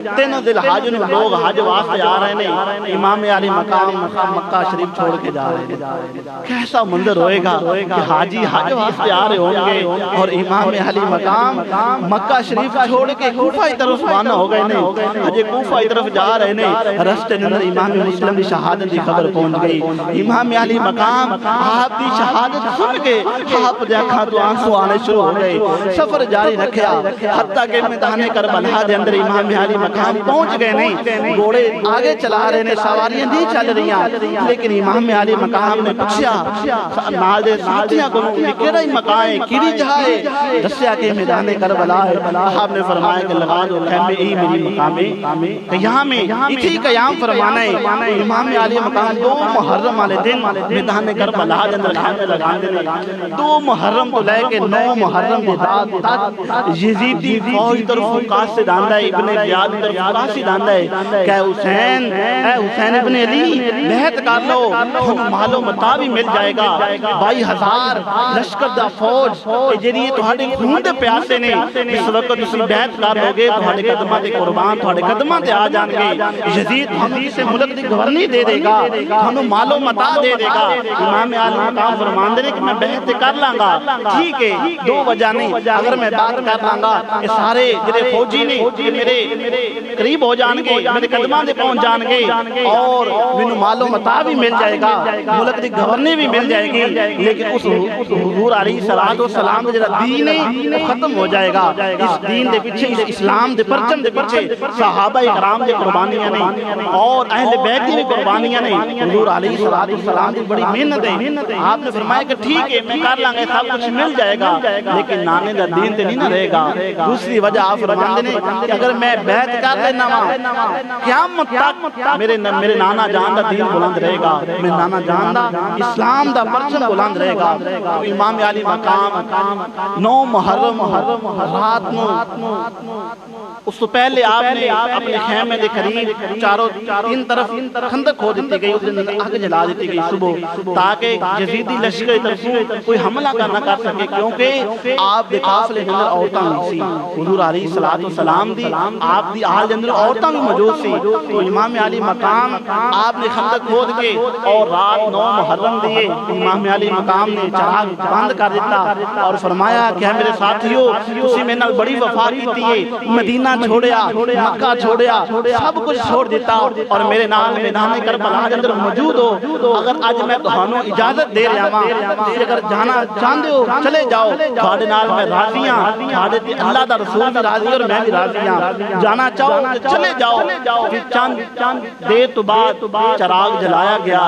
تین ذی الحج نو لوگ حج واسطے آ رہے ہیں، امام علی مقام مکہ شریف چھوڑ کے جا رہے ہیں۔ کیسا منظر ہوئے گا کہ حاجی حج واسطے آ رہے ہوں گے اور امام علی مقام مکہ شریف چھوڑ کے کوفہ کی طرف روانہ ہو گئے نہیں۔ اجے کوفہ کی طرف جا رہے ہیں، رستے اندر امام مسلم کی شہادت کی خبر پہنچ گئی۔ امام علی مقام آپ کی شہادت سن کے آپ دے اکھاں تو آنسو آنے شروع ہو گئے۔ سفر جاری رکھیا حتیٰ کہ میدان کربلا دے اندر امام علی مقام پہنچ گئے نہیں۔ گھوڑے آگے چلا رہے ہیں، سواریاں نہیں چل رہی ہیں، لیکن امام علی مقام نے پوچھا نال دے ساتھیاں کو کہ کیڑا مقام ہے، کیڑی جگہ ہے؟ دسیا کہ میدان کربلا ہے۔ آپ نے فرمایا کہ لگا دو خیمے، یہی میری مقام ہے، قیام ہے، اسی قیام فرمانا ہے۔ امام علی مقام 2 محرم والے دن میدان کربلا دے اندر خیمے لگاندے نے۔ 2 محرم تو لے کے 9 محرم دے رات تک یزیدی فوج طرف قاصد آندا ہے، ابن زیاد طرف قاصد آندا ہے کہ اے حسین ابن علی بیعت کر لو، تھانوں مال و متاع بھی مل جائے گا۔ 22,000 لشکر دا فوج کہ جڑی تہاڈے خون دے پیاسے نے، اس وقت تسی بیعت کر لو گے تہاڈے قدماں تے قربان تہاڈے قدماں تے آ جان گے۔ یزید تھانوں کسے ملک دی گورنی دے دے گا، تھانوں مال و متاع دے دے گا۔ امام علی مقام فرماندے نے کہ میں بیعت کر لاں گا، ٹھیک ہے، 2 وجہ نہیں، اگر میں بات کر لاں گا یہ سارے جڑے فوجی نے میرے قریب ہو جان گے، میرے قدماں دے پہنچ جان گے اور مینوں مال و متاع بھی مل جائے گا، ملک دی گورنی بھی مل جائے گی، لیکن اس حضور علیہ السلام کا جڑا دین ہے وہ ختم ہو جائے گا۔ اس دین دے پیچھے، اس اسلام دے پرچم دے پیچھے صحابہ کرام دی قربانیاں نہیں اور اہل بیت دی قربانیاں نہیں، حضور علیہ السلام دی بڑی محنت ہے۔ آپ نے فرمایا کہ ٹھیک ہے میں کر لاں گا، سب کچھ مل جائے گا، لیکن نانے دا دین تے نہیں نہ رہے گا۔ دوسری وجہ آپ فرماندے نے کہ اگر میں بیعت کر لینا وا قیامت تک میرے نانا جان دا دین بلند رہے گا، میرے نانا جان دا اسلام دا پرچم بلند رہے گا۔ امام علی مقام 9 محرم رات نو اس تو پہلے آپ نے اپنے خیمے دے قریب چاروں 3 طرف خندق کھود دیتی گئی، اس دن آگ جلا دیتی گئی صبح، تاکہ یزیدی لشکر طرف کوئی حملہ نہ کر سکے، کیونکہ آپ دے قافلے اندر عورتاں نہیں سی، حضور علیہ السلام دی آپ دی آل دے اندر عورتاں بھی موجود سی۔ تو امام علی مقام آپ نے خندق کھود کے اور رات 9 محرم دیے امام علی مقام نے چراغ بند کر دیتا اور فرمایا کہ میرے ساتھیو تسی میرے نال بڑی وفا کیتی ہے، مدینہ چھوڑیا، مکہ چھوڑیا، سب کچھ چھوڑ دیتا اور میرے نال میدان کربلا دے اندر موجود ہو۔ اگر اج میں تہانوں اجازت دے رہا ہاں، اگر جانا چاہندے ہو چلے جاؤ، تہاڈے نال میں راضی ہاں، تہاڈے تے اللہ دا رسول بھی راضی اور میں بھی راضی ہاں، جانا چاہو چلے جاؤ۔ پھر چند دیر تو بعد چراغ جلایا گیا،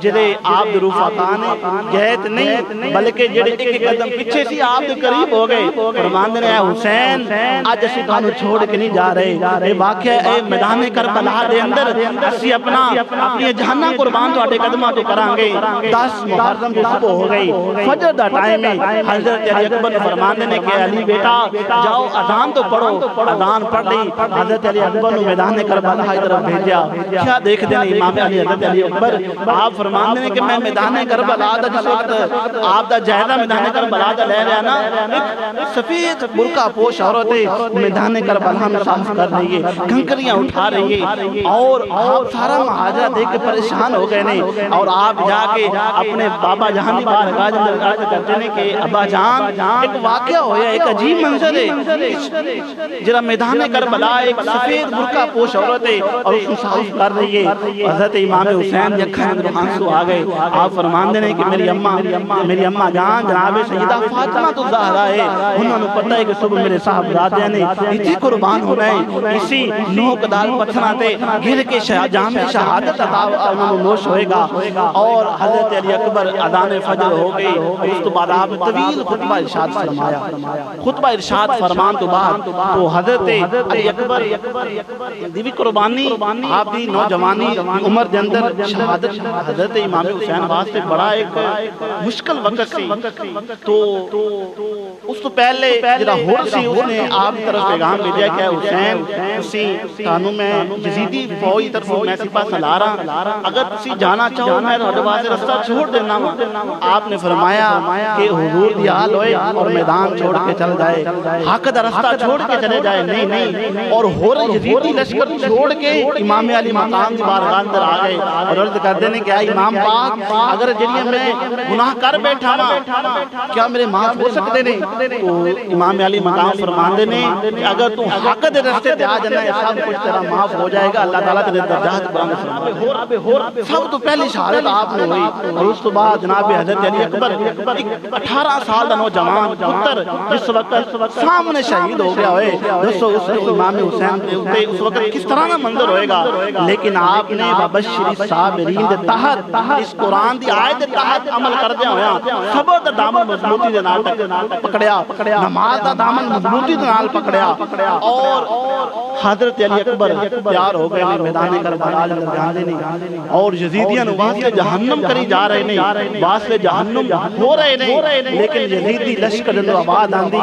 جڑے آپ دے رفقا نے گئے نہیں بلکہ جڑے ایک قدم پیچھے سی آپ دے قریب ہو گئے، فرماندے نے اے حسین اج اسی تانوں چھوڑ کے نہیں جا رہے، اے واقعہ اے میدان کربلا دے اندر اسی اپنی جہنم قربان تہاڈے قدماں تے کران گے۔ 10 محرم کی صبح ہو گئی، فجر دا ٹائم ہے، حضرت علی اکبر نے فرماندے نے کہ علی بیٹا جاؤ اذان تو پڑھو، اذان پڑھ لی، حضرت علی اکبر نے میدان کربلا کی طرف بھیجا۔ کیا دیکھتے ہیں امام علی حضرت علی اکبر، آپ فرماندے نے کہ میں میدان کربلا دا جس وقت آپ دا جائزہ میدان کربلا دا لے رہا نا، ایک سفید برقع پوش عورت میدان کربلا میں صاف کر رہی ہے، کنکریاں اٹھا رہی ہے اور آپ سارا مہاجرہ دیکھ کے پریشان ہو گئے نہیں، اور آپ جا کے اپنے بابا جان دی بارگاہ دے اندر عرض کرتے ہیں کہ ابا جان ایک واقعہ ہویا، ایک عجیب منظر ہے، جرا میدان کربلا ایک سفید برقع پوش عورت ہے اور اس کو صاف کر رہی ہے۔ حضرت امام حسین دی اکھاں اندر آنسو آ گئے، آپ فرماندے نے کہ میری اماں جان جناب سیدہ فاطمہ الزہرا ہے، انہوں نے پتہ ہے کہ صبح میرے صاحبزادے نے اتنی قربان ہونا ہے، اسی نوک دال پتھراں تے گر کے جام شہادت عطا نوش ہوئے گا۔ اور حضرت علی اکبر اذان فجر ہو گئی، اس تو بعد آپ طویل خطبہ ارشاد فرمایا، خطبہ ارشاد فرمان تو بعد تو حضرت علی اکبر دی قربانی آپ دی نوجوانی عمر دے اندر شہادت حضرت امام حسین واسطے بڑا ایک مشکل وقت سی۔ تو اس تو پہلے جڑا ہور سی اس نے آپ طرف پیغام بھیجا بھیجا کہ حسین تسی تانوں میں یزیدی فوج کی طرف میں سپاہ سالار ہاں، اگر تسی جانا چاہو میں تہاڈے واسطے رستہ چھوڑ دینا وا۔ آپ نے فرمایا کہ حضور دی حال ہوئے اور میدان چھوڑ کے چل جائے، حق دا رستہ چھوڑ کے چلے جائے، نہیں اور ہور یزیدی لشکر چھوڑ کے امام علی مقام دی بارگاہ اندر آ گئے اور عرض کرتے ہیں کہ اے امام پاک اگر جڑی میں گناہ کر بیٹھا وا کیا میرے معاف ہو سکتے نے؟ تو امام علی مقام فرماندے نے کہ اگر تو حق دے رستے تے آ جانا ہے سب کچھ تیرا معاف ہو جائے گا، اللہ تعالیٰ تیرے درجات بلند فرمائے۔ سب تو پہلی شہادت آپ نے ہوئی اور اس تو بعد جناب حضرت علی اکبر 18 سال دا نوجوان پتر جس وقت سامنے شہید ہو گیا ہوئے، دوستو اس امام حسین پہ اس وقت کس طرح کا منظر ہوئے گا، لیکن آپ نے وبشر الصابرین دے تحت اس قرآن دی آیت دے تحت عمل کردیا ہویا صبر دا دامن مضبوطی دے نال پکڑیا، نماز دا دامن مضبوطی دے نال پکڑیا اور حضرت علی اکبر تیار ہو گئے میدان کربلا اندر جاندے نہیں اور یزیدیاں واسطے جہنم کری جا رہے نہیں، واسطے جہنم ہو رہے نہیں، لیکن یزیدی لشکر اندر آواز آندی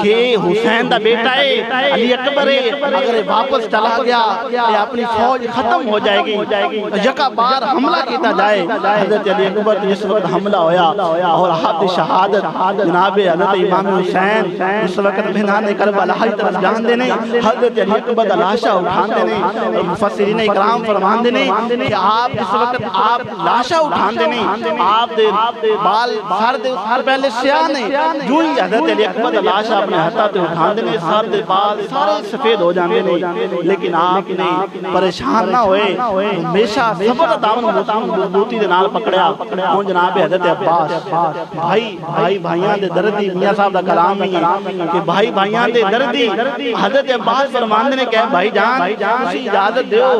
کہ حسین دا بیٹا ہے علی اکبر ہے، اگر واپس چلا گیا یہ اپنی فوج ختم ہو جائے گی، یکا بار حملہ کیتا جائے۔ حضرت علی اکبر جس وقت حملہ ہویا اور آپ دی شہادت جناب حضرت امام حسین اس وقت میدان کربلا کی طرف جاندے نے، حضرت علی اکبر دا لاشا اٹھاندے نے اور مفسرین اکرام فرماندے نے کہ آپ اس وقت آپ لاشا اٹھاندے نے، آپ دے بال سر دے پہلے سیاہ نے، جو ہی حضرت علی اکبر دا لاشا اپنے ہاتھاں تے اٹھاندے نے سر دے بال سارے سفید ہو جاندے نے، لیکن آپ نے پریشان نہ ہوئے، ہمیشہ صبر دا دامن مضبوطی دے نال پکڑیا۔ ہن جناب حضرت عباس بھائیاں دے دردی، میاں صاحب دا کلام ہی ہے کہ بھائیاں دے دردی، حضرت عباس فرماندے نے کہ بھائی جان تسی اجازت دیو،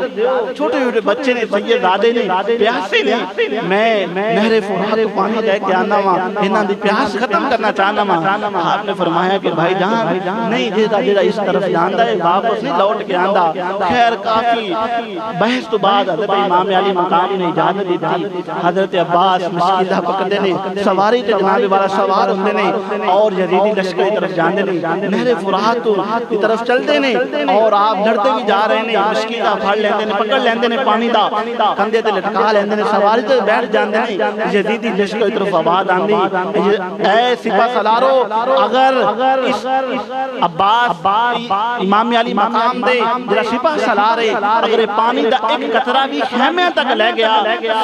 چھوٹے چھوٹے بچے نے، سید زادے نے، پیاسے نے، میں نہر فرات کو پانی لے کے آنا وا، انہاں دی پیاس ختم کرنا چاہنا وا۔ آپ نے فرمایا کہ بھائی جان نہیں جیڑا اس طرف جاندا ہے واپس نہیں لوٹ کے آندا۔ خیر کافی بحث تو بعد حضرت امام علی مقام نے اجازت دیتی، حضرت عباس مشکلہ پکڑتے نے، سواری تے جناب والا سوار ہوندے نے اور یزیدی لشکر کی طرف جاندے نے، نہر فرات کی طرف چلتے نے اور آپ لڑتے بھی جا رہے ہیں، مشکلہ پھڑ لیندے نے، پکڑ لیندے نے پانی دا، کندھے تے لٹکا لیندے نے، سواری تے بیٹھ جاندے نے، یزیدی لشکر کی طرف آواز آندی اے سپاہ سالارو اگر اس عباس امام علی مقام دے جڑا سپاہ سالار ہے اگر پانی دا ایک قطرہ بھی خیمے تک لے گیا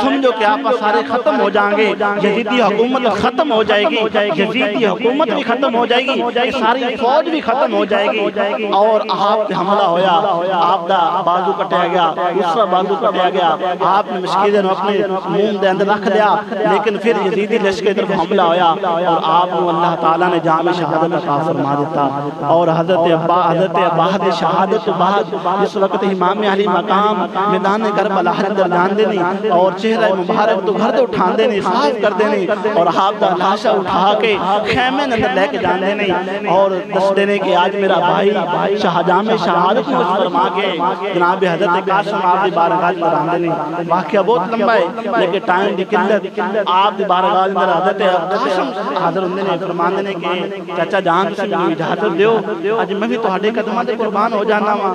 سمجھو کہ آپ سارے ختم ہو جائیں گے، یزیدی حکومت ختم ہو جائے گی، یزیدی حکومت بھی ختم ہو جائے گی، ساری فوج بھی ختم ہو جائے گی۔ اور آپ پہ حملہ ہویا، آپ دا بازو کٹیا گیا، دوسرا بازو کٹیا گیا، آپ نے مشکلیں اپنے منہ دے اندر رکھ دیا، لیکن پھر یزیدی لشکر کی طرف حملہ ہویا اور آپ کو اللہ تعالیٰ نے جام شہادت عطا فرما دیتا۔ اور حضرت عباس دی شہادت کے بعد جس وقت امام علی مقام میدان کربلا اندر جاندے نہیں اور چہرہ مبارک تو گھر تو اٹھاندے نہیں، صاف کردے نہیں اور آپ دا لاشا اٹھا کے خیمے اندر لے کے جاندے نہیں اور دس دینے کہ آج میرا بھائی شہجام شہادت مجھ فرما کے جناب حضرت قاسم آپ دی بارگاہ اندر آندے نہیں۔ واقعہ بہت لمبا ہے لیکن ٹائم دی قلت، آپ دی بارگاہ اندر حضرت قاسم حاضر ہوندے نے، فرماندے نے کہ چچا جان تسی مینوں اجازت دیو اج میں بھی تہاڈے قدماں تے قربان ہو جانا وا۔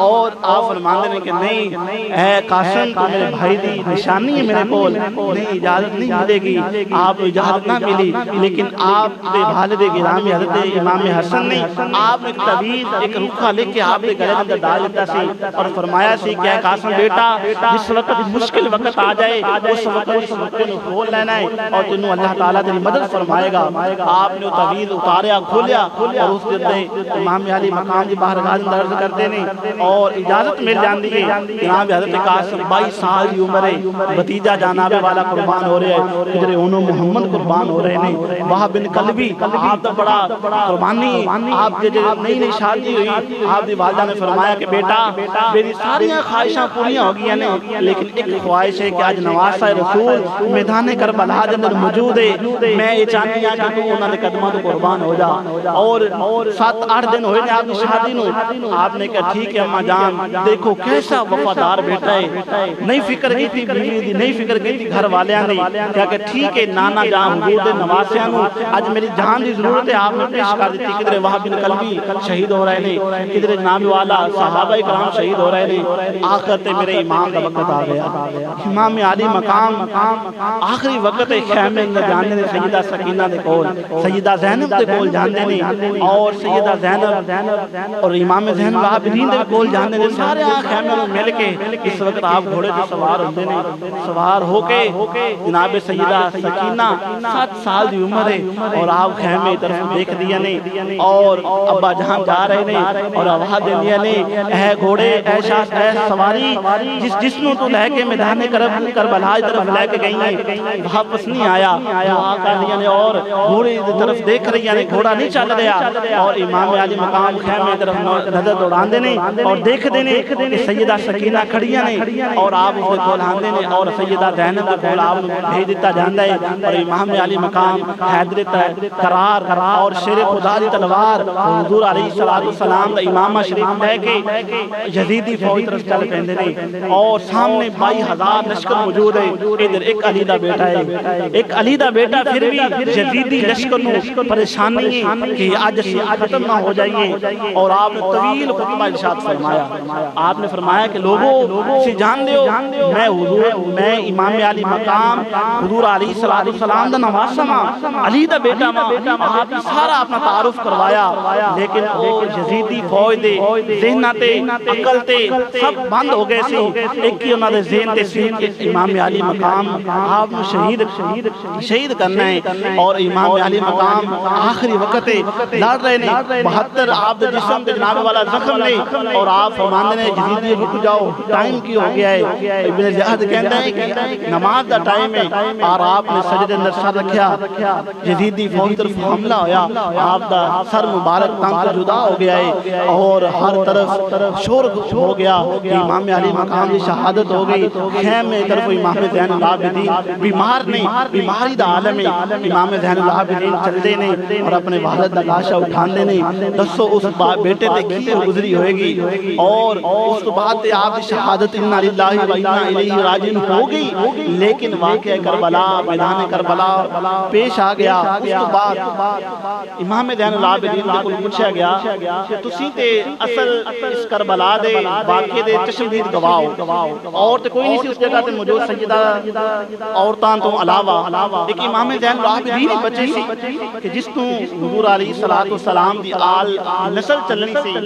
اور آپ فرماندے نے کہ نہیں اے قاسم تو میرے بھائی دی نشانی ہے میرے کول، نہیں اجازت نہیں ملے گی، آپ اجازت نہ ملی، لیکن آپ دے والد گرامی حضرت امام حسن نے آپ ایک تعویذ ایک رکھا لے کے آپ دے گلے اندر ڈال دیتا سی اور فرمایا سی کہ قاسم بیٹا جس وقت مشکل وقت آ جائے اس وقت کو کھول لینا ہے اور تینوں اللہ تعالیٰ تیری مدد فرمائے گا۔ آپ نے تعویذ اتاریا، کھولیا اور اس دے امام علی مقام دی بارگاہ اندر عرض کرتے نے اور اجازت مل جاندی ہے۔ جناب حضرت قاسم 22 سال کی عمر ہے، بھتیجا جناب والا قربان ہو رہے ہیں، ادھر انہوں محمد قربان ہو رہے ہیں، وہاں بن قلبی آپ دا بڑا قربانی، آپ کے نئی شادی ہوئی، آپ دی والدہ نے فرمایا کہ بیٹا میری ساری خواہشاں پوریاں ہو گئی ہیں لیکن ایک خواہش ہے کہ آج نواسہ رسول میدان کربلا کے اندر موجود ہے، میں یہ چاہتی ہوں کہ تو انہوں نے قدموں تو قربان ہو جا۔ اور 7-8 دن ہوئے نے آپ کی شادی نو، آپ نے کہا ٹھیک ہے اماں جان، دیکھو کیسا وفادار بیٹا ہے، نہیں فکر کی تھی بیوی دی، نہیں فکر کی تھی گھر والیاں دی، کہا کہ ٹھیک ہے نانا جان حضور دے نواسیاں نو اج میری جان دی ضرورت ہے، آپ نے پیش کر دیتی۔ کدھر وہاں بن قلبی شہید شہید ہو رہے ہیں، کدھر جناب والا صحابہ کرام شہید ہو رہے ہیں، آخر تے میرے امام دا وقت آ گیا۔ امام علی مقام آخری وقت خیمے اندر جانے نے سیدہ سکینہ دے کول، سیدہ زینب دے کول جانے نے، اور سیدہ زینب اور امام زین العابدین دے کول جانے نے، سارے خیمے میں مل کے اس وقت آپ گھوڑے تے سوار ہوندے نے، سوار ہو کے جناب سیدہ سکینہ 7 سال دی عمر ہے، اور آپ خیمے طرف دیکھ دیا نے، اور ابا جہاں جا رہے نے، اور آواز دے دیا نے، اے گھوڑے اے شاہ اے سواری جس نو تو لے کے میدان کربلا طرف لے کے گئی ہیں واپس نہیں آیا، دعا کر دیا نے، اور گھوڑے دی طرف دیکھ رہی ہیں، گھوڑا نہیں چل رہا، اور امام علی مقام خیمے طرف نظر دوڑان دینے اور دیکھ دینے کہ سیدہ سکینہ کھڑیاں نے، اور آپ اس کو کول آندے نے، اور سیدہ زینب کو کول آپ بھیج دیتا جاندا ہے، اور امام علی مقام حیدر قرار اور شیر خدا دی تلوار حضور علیہ السلام دا امامہ شریف لے کے یزیدی فوج طرف چل پیندے نے، اور سامنے 22,000 لشکر موجود ہے، ادھر ایک علی دا بیٹا ہے، ایک علی دا بیٹا، پھر بھی یزیدی لشکر نو پریشانی ہے کہ آج ختم نہ ہو جائیے، اور آپ نے طویل خطبہ ارشاد فرمایا، آپ نے فرمایا کہ لوگوں سے جان دیو میں امام علی مقام حضور علیہ السلام دا نواسہ ماں، علی دا بیٹا ماں، آپ نے سارا اپنا تعارف کروایا، لیکن وہ یزیدی فوج دے ذہنہ تے عقل تے سب بند ہو گئے سی، ایک ہی انہاں دے ذہن تے سی کہ امام علی مقام آپ نے شہید کرنا ہے، اور امام علی مقام آخری وقت لڑ رہے نے، 72 آپ دے جسم تے جناب والا زخم نے، اور آپ فرماندے نے یزیدی رک جاؤ ٹائم کی ہو گیا ہے، ابن زیاد کہتا ہے کہ نماز دا ٹائم ہے، اور آپ نے سجدے اندر سر رکھیا، یزیدی فوج طرف حملہ ہویا، آپ دا سر مبارک تن سے جدا ہو گیا ہے، اور ہر طرف شور ہو گیا کہ امام علی مقام کی شہادت ہو گئی، خیمے طرف امام زین العابدین بیمار نہیں، بیماری دا عالم ہے، امام زین العابدین چلدے نہیں، اور اپنے والد دا لاشا اٹھاندے نہیں، دسو اس بیٹے تے کی گزری ہوئے گی، اور اس تو بعد آپ کی شہادت انا للہ و انا الیہ راجعون ہو گئی، لیکن واقعہ کربلا میدان کربلا پیش آ گیا۔ اس تو بعد امام زین العابدین دے کول پوچھا گیا کہ تسی تے اصل اس کربلا دے واقعے دے چشمدید گواہ ہو، اور تے کوئی نہیں سی اس جگہ تے موجود سیدہ عورتاں تو علاوہ، لیکن امام زین العابدین ہی بچے سی کہ جس تو حضور علیہ السلام دی آل نسل چلنی سی۔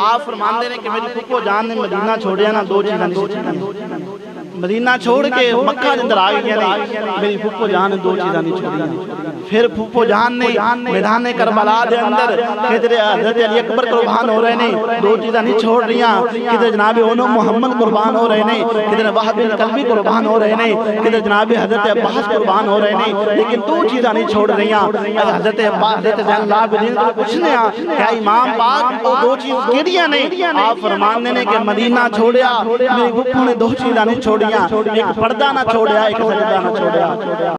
آپ فرماندے نے کہ میری پھپھو جان نے مدینہ چھوڑیا نا، 2 چیزاں نہیں چھوڑیاں، مدینہ چھوڑ کے مکہ اندر آ گئی نے، میری پھپھو جان نے 2 چیزاں نہیں چھوڑیاں۔ پھر پھپھو جان نے میدان کربلا دے اندر کدھر حضرت علی اکبر قربان ہو رہے نے، 2 چیزاں نہیں چھوڑ رہیاں، کدھر جناب محمد قربان ہو رہے نے، کدھر وہب بن کلبی قربان ہو رہے نے، کدھر جناب حضرت عباس قربان ہو رہے نے، لیکن 2 چیزاں نہیں چھوڑ رہیاں۔ حضرت زین العابدین کو پوچھنے آ کیا امام پاک وہ 2 چیز کیڑیاں نے؟ آپ فرماندے نے کہ مدینہ چھوڑیا، میری پھپھو نے 2 چیزاں نہیں چھوڑیاں، ایک پردہ نہ چھوڑیا، ایک سجدہ نہ چھوڑیا۔